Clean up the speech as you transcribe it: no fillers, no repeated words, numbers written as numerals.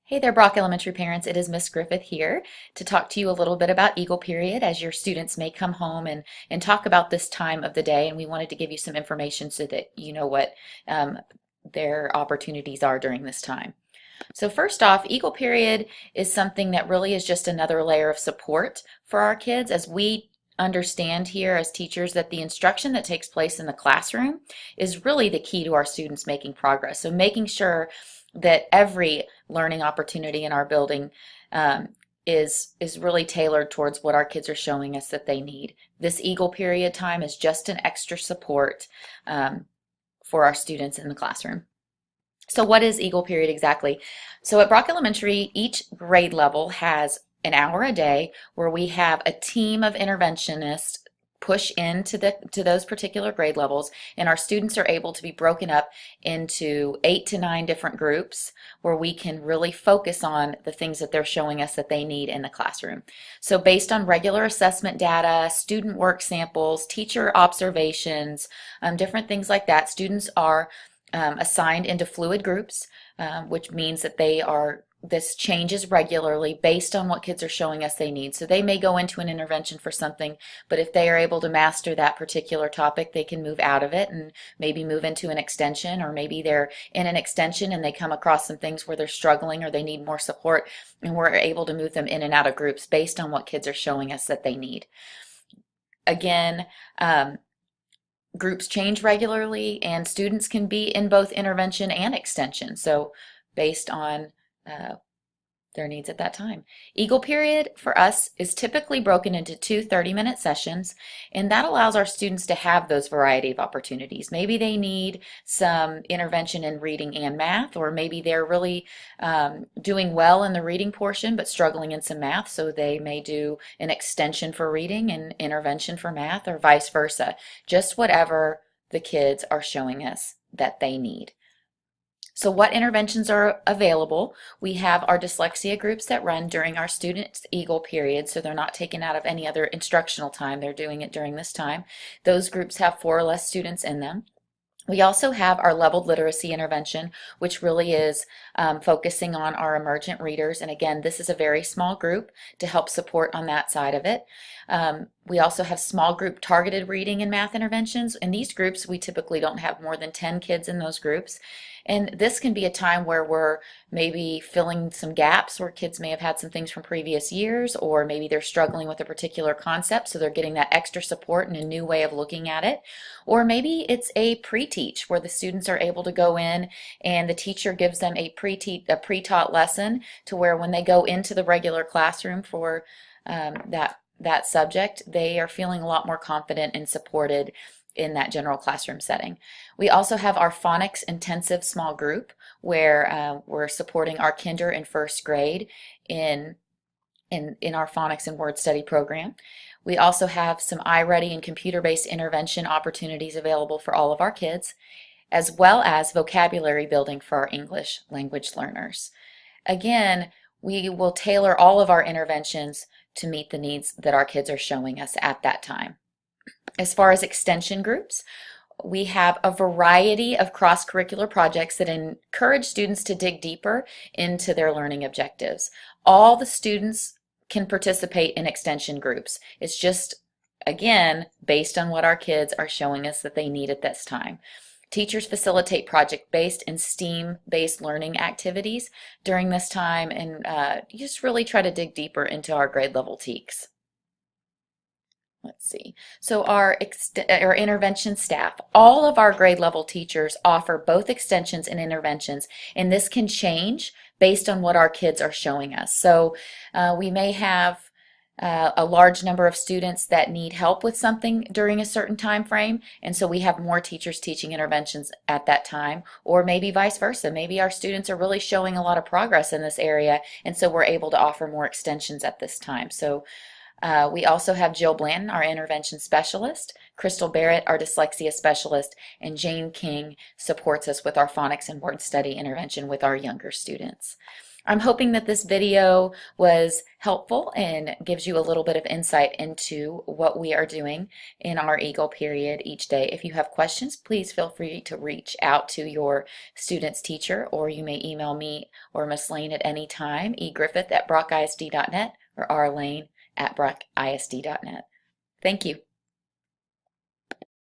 Hey there, Brock Elementary parents. It is Miss Griffith here to talk to you a little bit about Eagle Period as your students may come home and talk about this time of the day. And we wanted to give you some information so that you know what um, their opportunities are during this time. So first off, Eagle Period is something that really is just another layer of support for our kids as we understand here as teachers that the instruction that takes place in the classroom is really the key to our students making progress. So making sure that every learning opportunity in our building um, is really tailored towards what our kids are showing us that they need. This Eagle Period time is just an extra support for our students in the classroom. So what is Eagle Period exactly? So at Brock Elementary, each grade level has an hour a day where we have a team of interventionists push into those particular grade levels, and our students are able to be broken up into 8 to 9 different groups where we can really focus on the things that they're showing us that they need in the classroom. So based on regular assessment data, student work samples, teacher observations, different things like that, students are assigned into fluid groups, which means that this changes regularly based on what kids are showing us they need. So they may go into an intervention for something, but if they are able to master that particular topic, they can move out of it and maybe move into an extension, or maybe they're in an extension and they come across some things where they're struggling or they need more support, and we're able to move them in and out of groups based on what kids are showing us that they need. Again, groups change regularly, and students can be in both intervention and extension, so based on their needs at that time. Eagle Period for us is typically broken into two 30-minute sessions, and that allows our students to have those variety of opportunities. Maybe they need some intervention in reading and math, or maybe they're really doing well in the reading portion but struggling in some math, so they may do an extension for reading and intervention for math, or vice versa. Just whatever the kids are showing us that they need. So what interventions are available? We have our dyslexia groups that run during our students' Eagle Period, so they're not taken out of any other instructional time. They're doing it during this time. Those groups have 4 or less students in them. We also have our leveled literacy intervention, which really is focusing on our emergent readers. And again, this is a very small group to help support on that side of it. We also have small group targeted reading and math interventions. In these groups, we typically don't have more than 10 kids in those groups. And this can be a time where we're maybe filling some gaps where kids may have had some things from previous years, or maybe they're struggling with a particular concept, so they're getting that extra support and a new way of looking at it. Or maybe it's a pre-teach where the students are able to go in and the teacher gives them a pre-taught lesson, to where when they go into the regular classroom for that subject, they are feeling a lot more confident and supported in that general classroom setting. We also have our phonics intensive small group where we're supporting our kinder and first grade in our phonics and word study program. We also have some iReady and computer-based intervention opportunities available for all of our kids, as well as vocabulary building for our English language learners. Again, we will tailor all of our interventions to meet the needs that our kids are showing us at that time. As far as extension groups, we have a variety of cross-curricular projects that encourage students to dig deeper into their learning objectives. All the students can participate in extension groups. It's just, again, based on what our kids are showing us that they need at this time. Teachers facilitate project-based and STEAM-based learning activities during this time, and just really try to dig deeper into our grade level TEKs. Let's see. So our intervention staff, all of our grade level teachers offer both extensions and interventions, and this can change based on what our kids are showing us. So we may have a large number of students that need help with something during a certain time frame, and so we have more teachers teaching interventions at that time, or maybe vice versa. Maybe our students are really showing a lot of progress in this area, and so we're able to offer more extensions at this time. So we also have Jill Blanton, our intervention specialist, Crystal Barrett, our dyslexia specialist, and Jane King supports us with our phonics and word study intervention with our younger students. I'm hoping that this video was helpful and gives you a little bit of insight into what we are doing in our Eagle period each day. If you have questions, please feel free to reach out to your student's teacher, or you may email me or Miss Lane at any time, egriffith@brockisd.net or rlane@brockisd.net. Thank you.